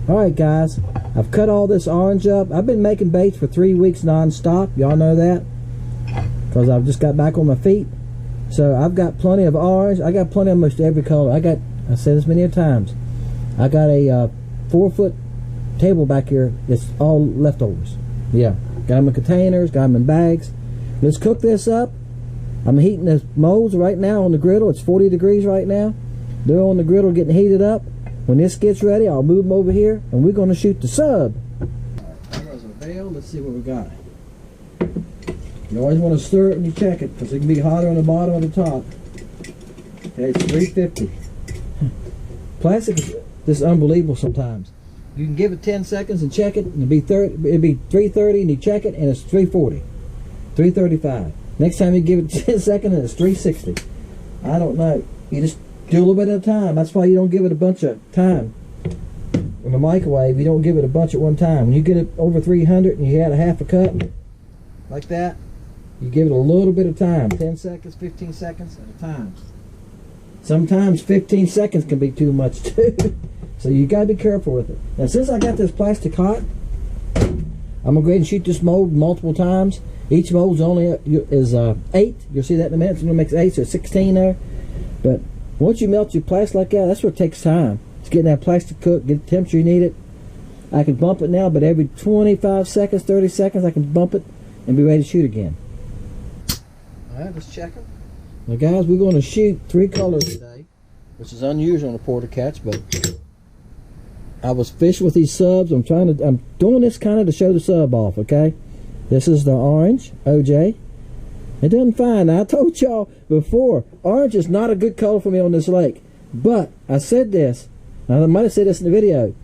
Alright guys, I've cut all this orange up. I've been making baits for 3 weeks non-stop. Y'all know that? Because I've just got back on my feet. So I've got plenty of orange. I got plenty of almost every color. I said this many times. I got a 4-foot table back here. It's all leftovers. Yeah. Got them in containers, got them in bags. Let's cook this up. I'm heating the molds right now on the griddle. It's 40 degrees right now. They're on the griddle getting heated up. When this gets ready, I'll move them over here and we're going to shoot the sub. Alright, there goes our bail. Let's see what we got. You always want to stir it when you check it because it can be hotter on the bottom or the top. Okay, it's 350. Plastic is just unbelievable sometimes. You can give it 10 seconds and check it, and it'll be 330, and you check it, and it's 340, 335. Next time you give it 10 seconds, and it's 360. I don't know. You just do a little bit at a time. That's why you don't give it a bunch of time. In the microwave, you don't give it a bunch at one time. When you get it over 300 and you add a half a cup, like that, you give it a little bit of time. 10 seconds, 15 seconds at a time. Sometimes 15 seconds can be too much too. So you gotta be careful with it. Now since I got this plastic hot, I'm gonna go ahead and shoot this mold multiple times. Each mold's only is 8. You'll see that in a minute. It's gonna make 8, so 16 there. But once you melt your plastic like that, that's what takes time. It's getting that plastic cooked, get the temperature you need it. I can bump it now, but every 25 seconds, 30 seconds, I can bump it and be ready to shoot again. Alright, let's check them. Now guys, we're going to shoot 3 colors today, which is unusual on a porter catch, but I was fishing with these subs. I'm doing this kind of to show the sub off, okay? This is the orange, OJ. It doesn't fine. Now, I told y'all before, orange is not a good color for me on this lake. But I said this, I might have said this in the video.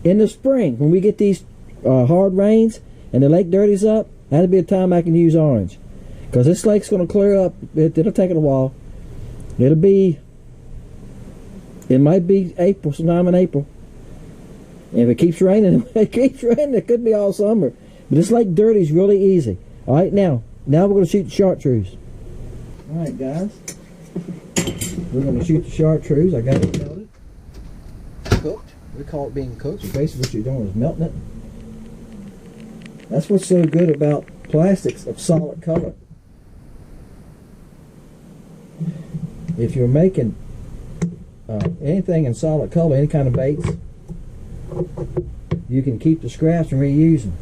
In the spring, when we get these hard rains and the lake dirties up, that'll be a time I can use orange. Because this lake's going to clear up. It'll take it a while. It might be April, sometime in April. And if it keeps raining, it could be all summer. But this lake dirties really easy. Alright, now we're going to shoot the chartreuse. Alright guys, we're going to shoot the chartreuse. I got it melted, cooked. We call it being cooked. So basically what you're doing is melting it. That's what's so good about plastics of solid color. If you're making anything in solid color, any kind of baits, you can keep the scraps and reuse them.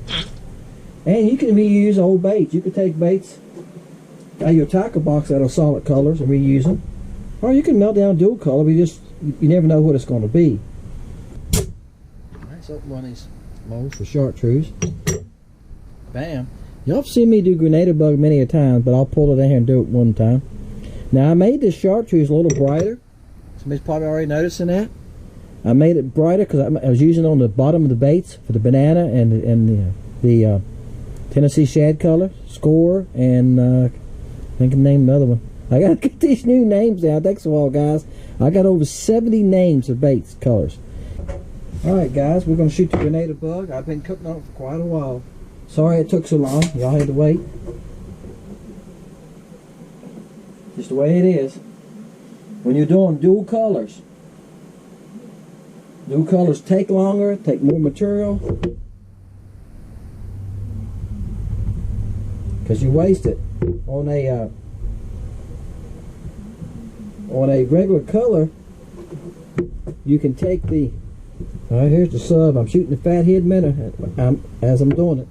And you can reuse old baits. You can take baits out of your tackle box out of solid colors and reuse them. Or you can melt down dual color, you never know what it's going to be. Alright, so open one of these molds for chartreuse. Bam. Y'all have seen me do grenadier bug many a time, but I'll pull it in here and do it one time. Now I made this chartreuse a little brighter. Somebody's probably already noticing that. I made it brighter because I was using it on the bottom of the baits for the banana and the Tennessee shad color, score, and I think I named another one. I gotta get these new names down. Thanks a while, guys. I got over 70 names of baits colors. Alright guys, we're gonna shoot the grenadier bug. I've been cooking on it for quite a while. Sorry it took so long. Y'all had to wait. Just the way it is. When you're doing dual colors take longer, take more material, because you waste it. On a regular color, you can take the. All right, here's the sub. I'm shooting the fathead minnow as I'm doing it.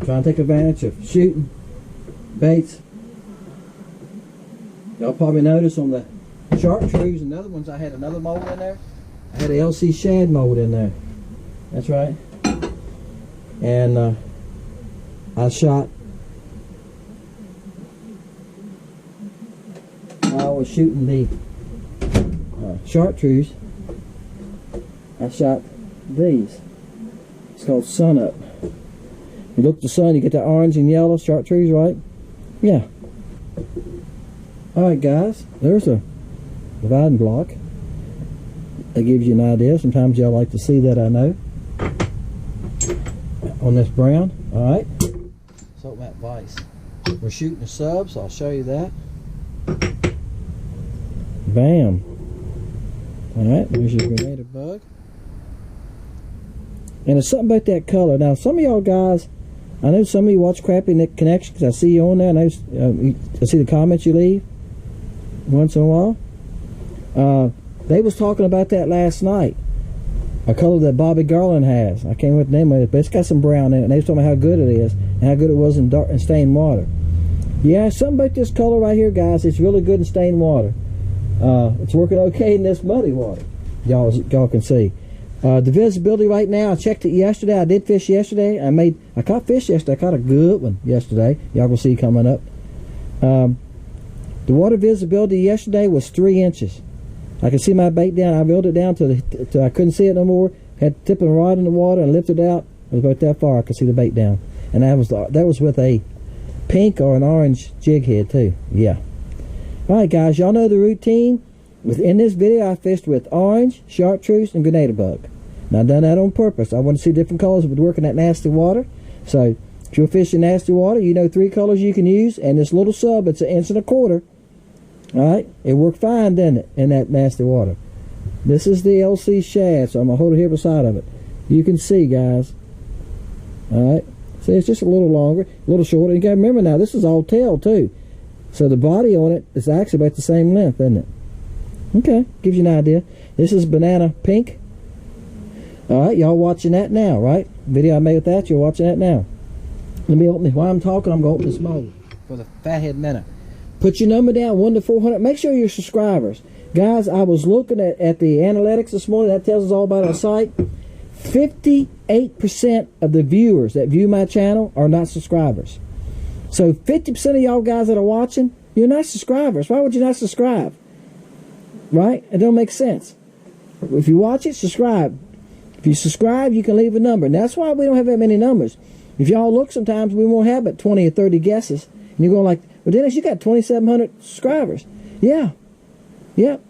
Trying to take advantage of shooting baits. Y'all probably noticed on the chartreuse and other ones I had another mold in there. I had a LC shad mold in there. That's right. And I shot. I was shooting the chartreuse. I shot these. It's called Sun Up. You look at the sun, you get that orange and yellow chartreuse, right? Yeah. Alright guys, there's a dividing block. That gives you an idea. Sometimes y'all like to see that, I know. On this brown. Alright. Soap mat vise. We're shooting a sub, so I'll show you that. Bam. Alright, there's your grenade bug. And it's something about that color. Now, some of y'all guys, I know some of you watch Crappie Connections. I see you on there. I see the comments you leave once in a while. They was talking about that last night. A color that Bobby Garland has. I can't remember what the name of it, but it's got some brown in it. And they was talking about how good it is and how good it was in dark and stained water. Yeah, something about this color right here, guys. It's really good in stained water. It's working okay in this muddy water. Y'all can see. The visibility right now, I checked it yesterday. I did fish yesterday. I caught fish yesterday. I caught a good one yesterday. Y'all will see coming up. The water visibility yesterday was 3 inches. I could see my bait down. I reeled it down till I couldn't see it no more. Had to tip a rod in the water and lift it out. It was about that far. I could see the bait down. And that was with a pink or an orange jig head too. Yeah. Alright guys, y'all know the routine. Within this video I fished with orange, chartreuse, and grenade bug. Now I've done that on purpose. I want to see different colors with working that nasty water. So if you're fishing nasty water, you know 3 colors you can use, and this little sub, it's 1.25 inches. Alright, it worked fine, didn't it, in that nasty water. This is the LC shad, so I'm going to hold it here beside of it. You can see, guys. Alright, see, it's just a little longer, a little shorter. You got to remember now, this is all tail too. So the body on it is actually about the same length, isn't it? Okay, gives you an idea. This is banana pink. Alright, y'all watching that now, right? Video I made with that, you're watching that now. Let me open it. While I'm talking, I'm going to open this mold for the Fathead Minnow. Put your number down, 1 to 400. Make sure you're subscribers. Guys, I was looking at the analytics this morning. That tells us all about our site. 58% of the viewers that view my channel are not subscribers. So 50% of y'all guys that are watching, you're not subscribers. Why would you not subscribe? Right? It don't make sense. If you watch it, subscribe. If you subscribe, you can leave a number. And that's why we don't have that many numbers. If y'all look, sometimes we won't have but 20 or 30 guesses. And you're going like, well, Dennis, you got 2,700 subscribers. Yeah. Yep.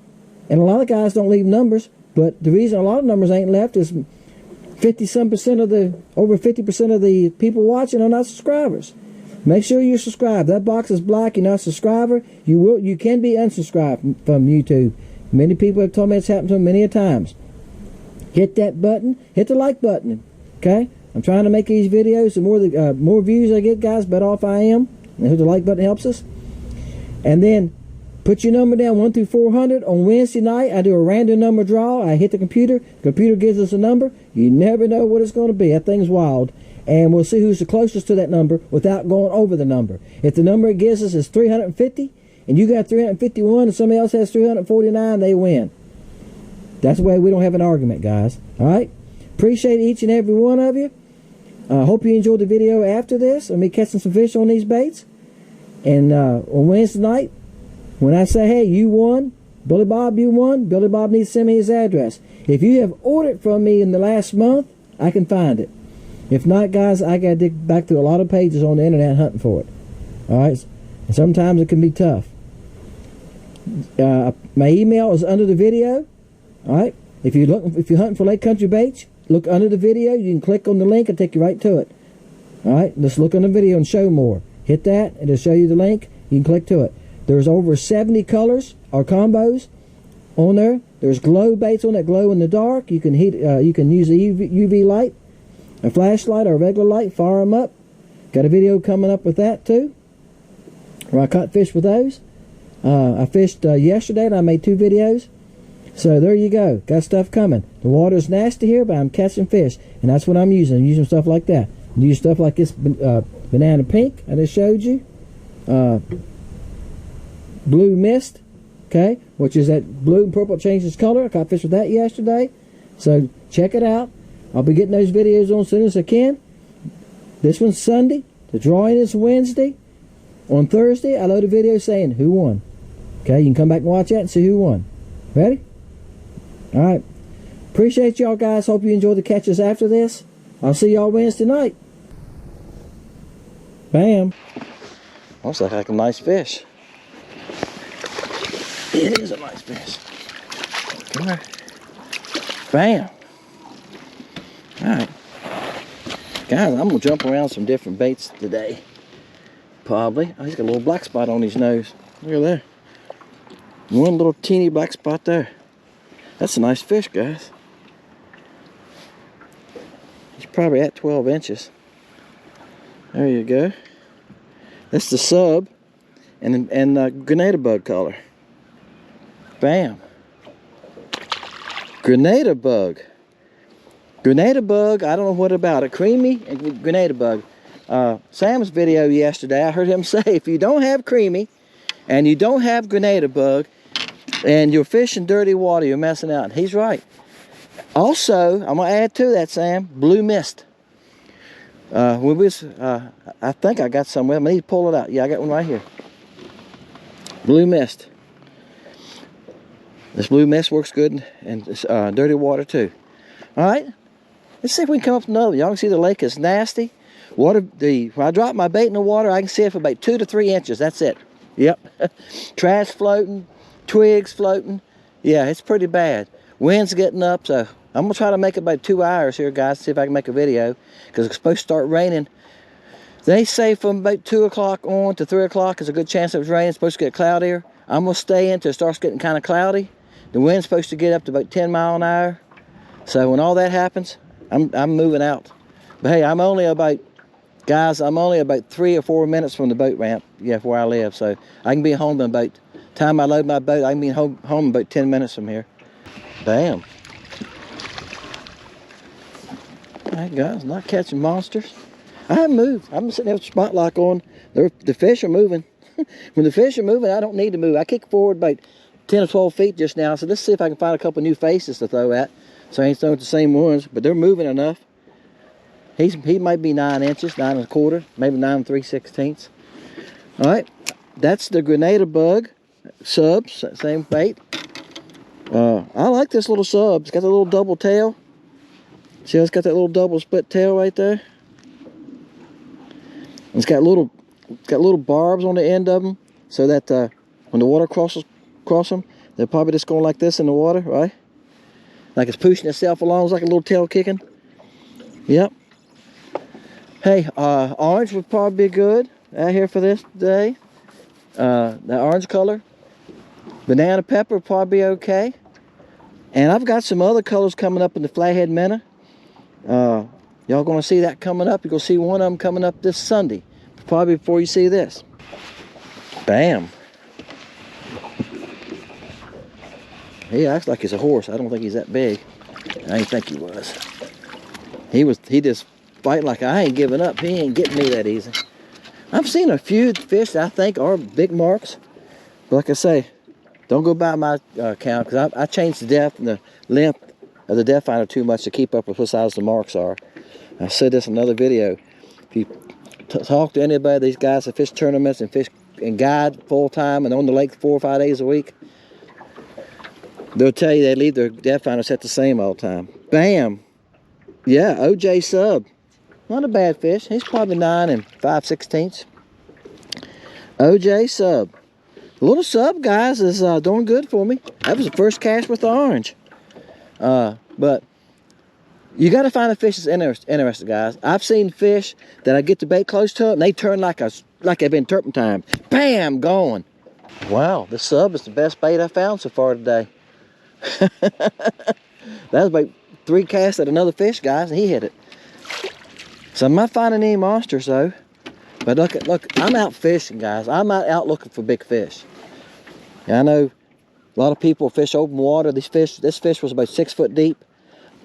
And a lot of guys don't leave numbers, but the reason a lot of numbers ain't left is 50-some% of the, over 50% of the people watching are not subscribers. Make sure you're subscribed. That box is black. You're not a subscriber. You can be unsubscribed from YouTube. Many people have told me it's happened to them many a times. Hit that button. Hit the like button. Okay? I'm trying to make these videos. The more views I get, guys, better off I am. And hit the like button helps us. And then put your number down 1 through 400. On Wednesday night, I do a random number draw. I hit the computer. The computer gives us a number. You never know what it's going to be. That thing's wild. And we'll see who's the closest to that number without going over the number. If the number it gives us is 350, and you got 351, and somebody else has 349, they win. That's the way we don't have an argument, guys. All right? Appreciate each and every one of you. Hope you enjoyed the video after this. Let me catching some fish on these baits. And on Wednesday night, when I say, hey, you won, Billy Bob, you won, Billy Bob needs to send me his address. If you have ordered from me in the last month, I can find it. If not, guys, I got to dig back through a lot of pages on the internet hunting for it. All right? And sometimes it can be tough. My email is under the video. All right? If you're hunting for Lake Country baits, look under the video. You can click on the link and take you right to it. All right? Just look on the video and show more. Hit that, and it'll show you the link. You can click to it. There's over 70 colors or combos on there. There's glow baits on that glow in the dark. You can use a UV light, a flashlight, or a regular light. Fire them up. Got a video coming up with that too, where I caught fish with those. I fished yesterday, and I made 2 videos. So there you go. Got stuff coming. The water's nasty here, but I'm catching fish, and that's what I'm using. I'm using stuff like that. I use stuff like this banana pink I just showed you. Blue mist, okay, which is that blue and purple changes color. I caught fish with that yesterday. So check it out. I'll be getting those videos on as soon as I can. This one's Sunday. The drawing is Wednesday. On Thursday, I load a video saying who won. Okay, you can come back and watch that and see who won. Ready? All right. Appreciate y'all guys. Hope you enjoy the catches after this. I'll see y'all Wednesday night. Bam. Looks like a nice fish. It is a nice fish. Come here. Bam. All right. Guys, I'm going to jump around some different baits today. Probably. Oh, he's got a little black spot on his nose. Look at there. One little teeny black spot there. That's a nice fish, guys. He's probably at 12 inches. There you go. That's the sub and grenada bug color. Bam. Grenada bug. Grenada bug, I don't know what about it. Creamy and grenada bug. Sam's video yesterday, I heard him say, if you don't have creamy and you don't have grenada bug and you're fishing dirty water, you're messing out. And he's right. Also, I'm going to add to that, Sam, blue mist. I think I got some with me. I need to pull it out. Yeah, I got one right here. Blue mist. This blue mist works good in dirty water too. All right, let's see if we can come up with another. Y'all can see the lake is nasty. When I drop my bait in the water, I can see it for about 2 to 3 inches. That's it. Yep. Trash floating, twigs floating. Yeah, it's pretty bad. Wind's getting up, so I'm gonna try to make it about 2 hours here, guys, see if I can make a video, because it's supposed to start raining. They say from about 2 o'clock on to 3 o'clock is a good chance it was raining. It's supposed to get cloudier. I'm gonna stay until it starts getting kind of cloudy. The wind's supposed to get up to about 10 miles an hour. So when all that happens, I'm moving out. But hey, I'm only about 3 or 4 minutes from the boat ramp, yeah, where I live. So I can be home in about, time I load my boat, I can be home in about 10 minutes from here. Bam. All right, guys, not catching monsters. I haven't moved. I'm sitting there with the spot lock on. The fish are moving. When the fish are moving, I don't need to move. I kicked forward about 10 or 12 feet just now. So let's see if I can find a couple new faces to throw at. So I ain't throwing the same ones, but they're moving enough. He might be 9 inches, 9 1/4, maybe 9 3/16. All right, that's the grenada bug sub, same bait. I like this little sub. It's got a little double tail. See, it's got that little double split tail right there. It's got little barbs on the end of them, so that when the water cross them, they're probably just going like this in the water, right? Like it's pushing itself along. It's like a little tail kicking. Yep. Hey, orange would probably be good out here for this day. That orange color. Banana pepper would probably be okay. And I've got some other colors coming up in the flathead minnow. Y'all gonna see that coming up. You're gonna see one of them coming up this Sunday. Probably before you see this. Bam. He acts like he's a horse. I don't think he's that big. I didn't think he was. He just fight like I ain't giving up. He ain't getting me that easy. I've seen a few fish that I think are big marks. But like I say, don't go by my count, because I changed the depth and the length of the depth finder too much to keep up with what size the marks are. I said this in another video. If you talk to anybody, these guys that fish tournaments and fish and guide full time and on the lake 4 or 5 days a week, they'll tell you they leave their depth finder set the same all the time. Bam. Yeah, OJ sub. Not a bad fish. He's probably 9 5/16. OJ sub. The little sub, guys, is doing good for me. That was the first cast with the orange. But you got to find a fish that's interested, guys. I've seen fish that I get the bait close to them, and they turn like they've been turpentine. Bam, gone. Wow, the sub is the best bait I found so far today. That was about 3 casts at another fish, guys, and he hit it. So I'm not finding any monsters though. But look, I'm out fishing, guys. I'm not out looking for big fish. Yeah, I know a lot of people fish open water. This fish was about 6 foot deep.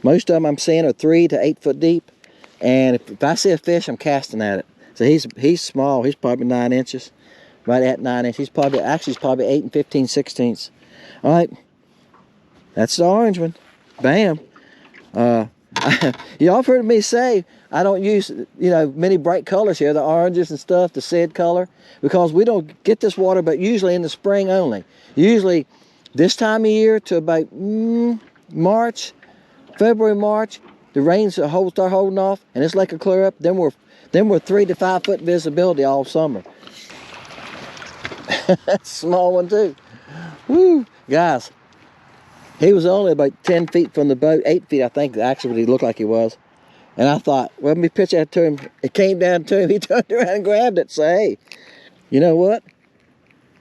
Most of them I'm seeing are 3 to 8 foot deep. And if I see a fish, I'm casting at it. So he's small. He's probably 9 inches, right at 9 inches. He's probably 8 15/16. All right, that's the orange one. Bam. Y'all have heard me say I don't use, many bright colors here, the oranges and stuff, the seed color, because we don't get this water, but usually in the spring only. Usually this time of year to about February, March, the rains start holding off, and this lake will clear up. Then we're 3 to 5 foot visibility all summer. That's a small one too. Woo, guys. He was only about 10 feet from the boat, 8 feet, I think, actually, what he looked like he was. And I thought, well, let me pitch that to him. It came down to him. He turned around and grabbed it. So, hey, you know what?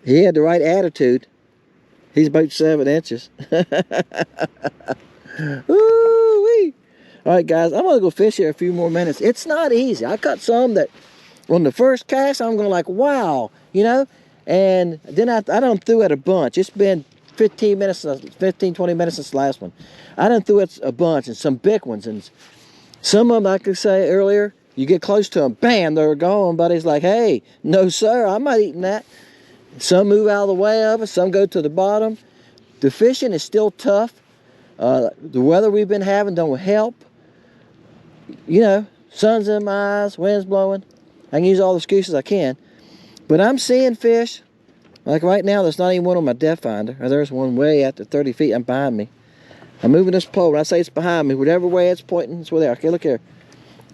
He had the right attitude. He's about 7 inches. Ooh-wee. All right, guys, I'm going to go fish here a few more minutes. It's not easy. I caught some that on the first cast, I'm going like, wow, you know? And then I done threw it a bunch. It's been 15, 20 minutes since the last one. I done threw it a bunch, and some big ones. And some of them, like I say earlier, you get close to them, bam, they're gone. Buddy's like, hey, no, sir, I'm not eating that. Some move out of the way of it. Some go to the bottom. The fishing is still tough. The weather we've been having don't help. You know, sun's in my eyes, wind's blowing. I can use all the excuses I can. But I'm seeing fish. Like right now, there's not even one on my depth finder. There's one way out to 30 feet and behind me. I'm moving this pole. When I say it's behind me, whatever way it's pointing, it's where they are. Okay, look here.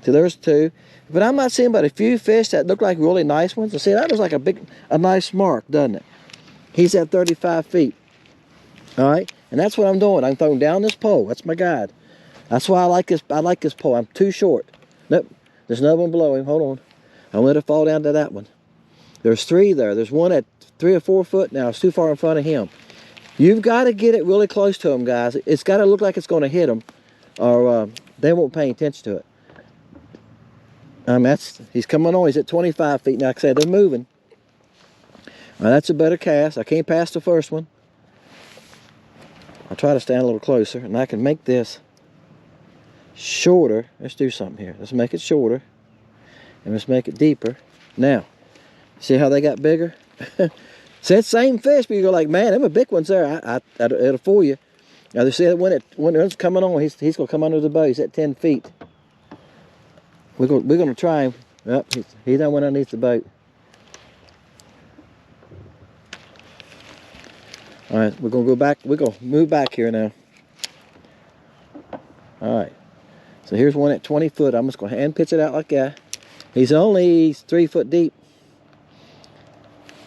So there's 2. But I'm not seeing but a few fish that look like really nice ones. And see, that looks like a nice mark, doesn't it? He's at 35 feet. All right? And that's what I'm doing. I'm throwing down this pole. That's my guide. That's why I like this pole. I'm too short. Nope. There's another one below him. Hold on. I'll let it fall down to that one. There's 3 there. There's one at 3 or 4 foot now. It's too far in front of him. You've got to get it really close to him, guys. It's got to look like it's going to hit him, or they won't pay attention to it. He's coming on. He's at 25 feet. Now, like I said, they're moving. That's a better cast. I can't pass the first one. I'll try to stand a little closer, and I can make this shorter. Let's do something here. Let's make it shorter, and let's make it deeper. Now, see how they got bigger? See, it's the same fish, but you go like, man, them are big ones there. It'll fool you. Now, they see when it's coming on, he's going to come under the boat. He's at 10 feet. We're going to try him. Yep, he done went underneath the boat. All right, we're going to go back. We're going to move back here now. All right. So here's one at 20 foot. I'm just going to hand pitch it out like that. He's only 3 foot deep.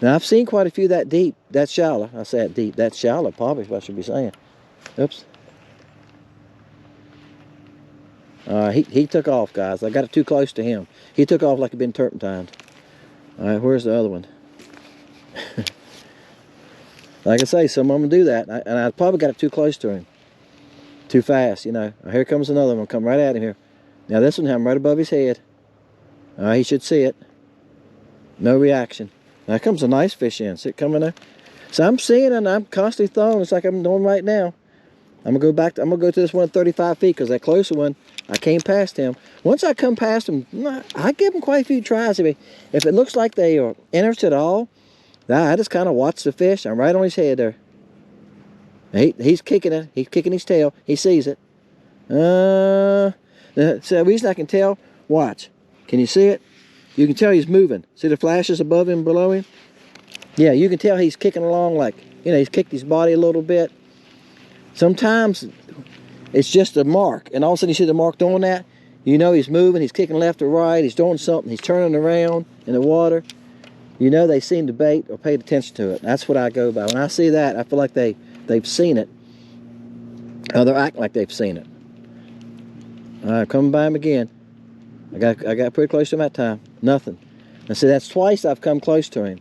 Now, I've seen quite a few that deep, that shallow. I say that deep, that shallow, probably is what I should be saying. Oops. He took off, guys. I got it too close to him. He took off like he'd been turpentined. All right, where's the other one? Like I say, some of them do that, and I probably got it too close to him. Too fast, you know. Here comes another one. Come right at him here. Now, this one has him right above his head. He should see it. No reaction. Now comes a nice fish in. See it coming there? So I'm seeing it, and I'm constantly throwing. It's like I'm doing right now. I'm gonna go back. I'm gonna go to this one at 35 feet because that closer one, I came past him. Once I come past him, I give him quite a few tries. If it looks like they are interested at all, I just kind of watch the fish. I'm right on his head there. He's kicking it. He's kicking his tail. He sees it. So the reason I can tell, watch. Can you see it? You can tell he's moving. See the flashes above him, below him? Yeah, you can tell he's kicking along like, you know, he's kicked his body a little bit. Sometimes it's just a mark, and all of a sudden you see the mark doing that, you know he's moving, he's kicking left or right, he's doing something, he's turning around in the water. You know they've seen the bait or paid attention to it. That's what I go by. When I see that, I feel like they've seen it. Or they're acting like they've seen it. All right, coming by him again. I got pretty close to him that time. Nothing. And see, that's twice I've come close to him.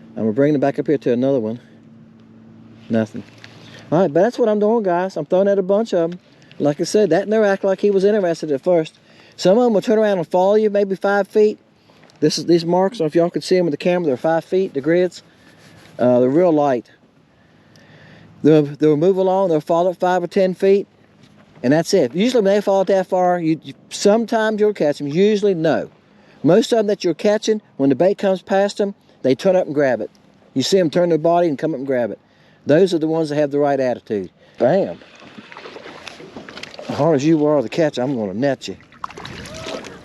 I'm going to bring him back up here to another one. Nothing. All right, but that's what I'm doing, guys. I'm throwing at a bunch of them. Like I said, that never acted like he was interested at first. Some of them will turn around and follow you, maybe 5 feet. These marks, I don't know if y'all can see them with the camera, they're 5 feet, the grids. They're real light. They'll move along, they'll follow at 5 or 10 feet. And that's it. Usually when they fall that far, sometimes you'll catch them. Usually, no. Most of them that you're catching, when the bait comes past them, they turn up and grab it. You see them turn their body and come up and grab it. Those are the ones that have the right attitude. Bam. As hard as you are to catch, I'm going to net you.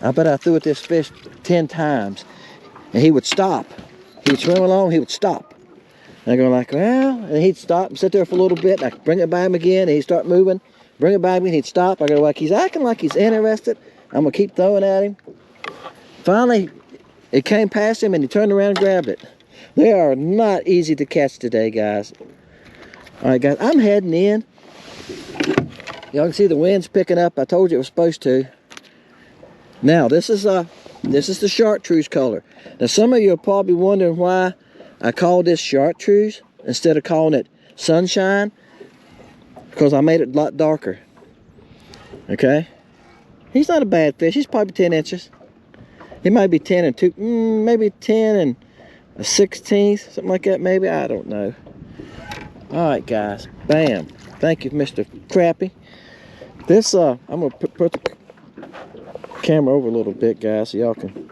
I bet I threw at this fish 10 times, and he would stop. He would swim along, he would stop. And I go like, well, and he'd stop and sit there for a little bit, and I'd bring it by him again, and he'd start moving. Bring it by me, and he'd stop. I go like, he's acting like he's interested. I'm going to keep throwing at him. Finally, it came past him, and he turned around and grabbed it. They are not easy to catch today, guys. All right, guys, I'm heading in. Y'all can see the wind's picking up. I told you it was supposed to. Now, this is the chartreuse color. Now, some of you are probably wondering why I call this chartreuse instead of calling it sunshine, because I made it a lot darker. Okay? He's not a bad fish. He's probably 10 inches. He might be 10 and 2, maybe 10 and a 16th, something like that, maybe. I don't know. All right, guys. Bam. Thank you, Mr. Crappie. This, I'm going to put the camera over a little bit, guys, so y'all can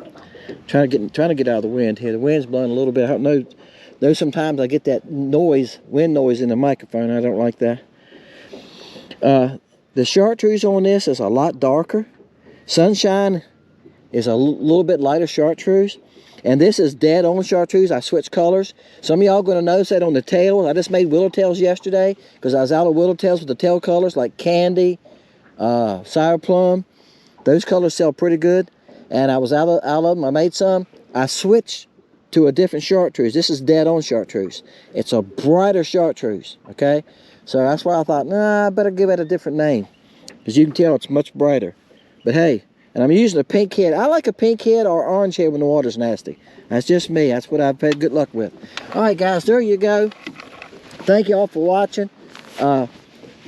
trying to get out of the wind here. The wind's blowing a little bit. I know sometimes I get that noise, wind noise in the microphone. I don't like that. The chartreuse on this is a lot darker. Sunshine is a little bit lighter chartreuse. And this is dead on chartreuse. I switched colors. Some of y'all going to notice that on the tail. I just made willowtails yesterday because I was out of willowtails with the tail colors like candy, sour plum. Those colors sell pretty good. And I was out of them. I made some. I switched to a different chartreuse. This is dead on chartreuse. It's a brighter chartreuse, okay? So that's why I thought, nah, I better give it a different name. Because you can tell it's much brighter. But hey, and I'm using a pink head. I like a pink head or orange head when the water's nasty. That's just me. That's what I've had good luck with. All right, guys, there you go. Thank you all for watching.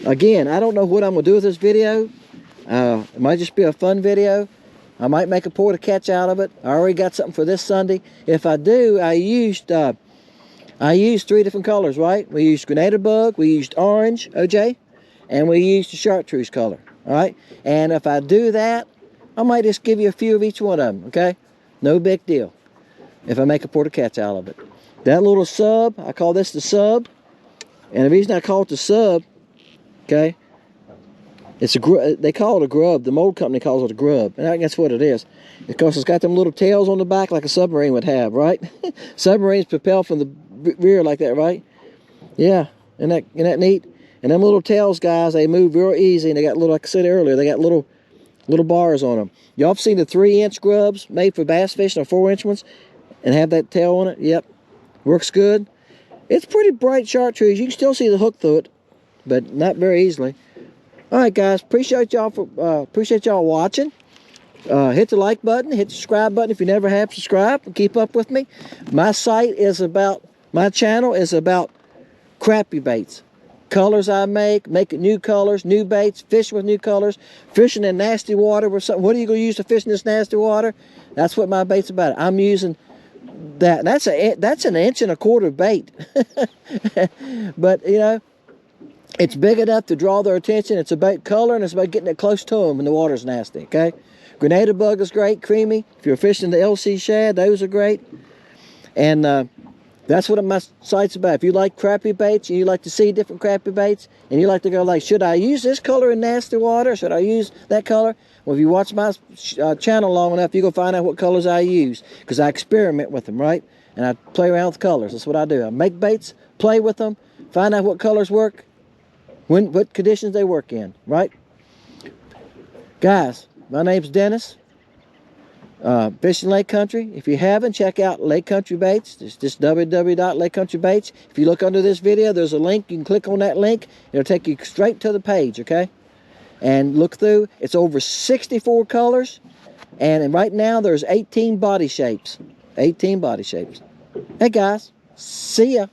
Again, I don't know what I'm going to do with this video. It might just be a fun video. I might make a pour to catch out of it. I already got something for this Sunday. If I do, I used 3 different colors, right? We used grenadier bug, we used orange, OJ, and we used the chartreuse color, all right? And if I do that, I might just give you a few of each one of them, okay? No big deal if I make a pour to catch out of it. That little sub, I call this the sub. And the reason I call it the sub, okay, they call it a grub. The mold company calls it a grub, and I think that's what it is. Because it's got them little tails on the back like a submarine would have, right? Submarines propel from the rear like that, right? Yeah, isn't that neat? And them little tails, guys, they move real easy, and they got little, like I said earlier, they got little bars on them. Y'all have seen the 3-inch grubs made for bass fishing, or 4-inch ones, and have that tail on it? Yep, works good. It's pretty bright chartreuse. You can still see the hook through it, but not very easily. All right, guys, appreciate y'all watching. Hit the like button, hit the subscribe button if you never have. Subscribe and keep up with me. My channel is about crappie baits. Colors I make new colors, new baits, fishing with new colors, fishing in nasty water. What are you going to use to fish in this nasty water? That's what my bait's about. I'm using that. That's 1.25 inch bait. But, you know, it's big enough to draw their attention. It's about color, and it's about getting it close to them when the water's nasty, okay? Grenadier bug is great, creamy. If you're fishing the LC shad, those are great. And that's what my site's about. If you like crappie baits, and you like to see different crappie baits, and you like to go like, should I use this color in nasty water? Should I use that color? Well, if you watch my channel long enough, you're going to find out what colors I use. Because I experiment with them, right? And I play around with colors. That's what I do. I make baits, play with them, find out what colors work, what conditions they work in, right? Guys, my name's Dennis. Fishing Lake Country. If you haven't, check out Lake Country Baits. It's just www.lakecountrybaits. If you look under this video, there's a link. You can click on that link. It'll take you straight to the page, okay? And look through. It's over 64 colors. And right now, there's 18 body shapes. 18 body shapes. Hey, guys. See ya.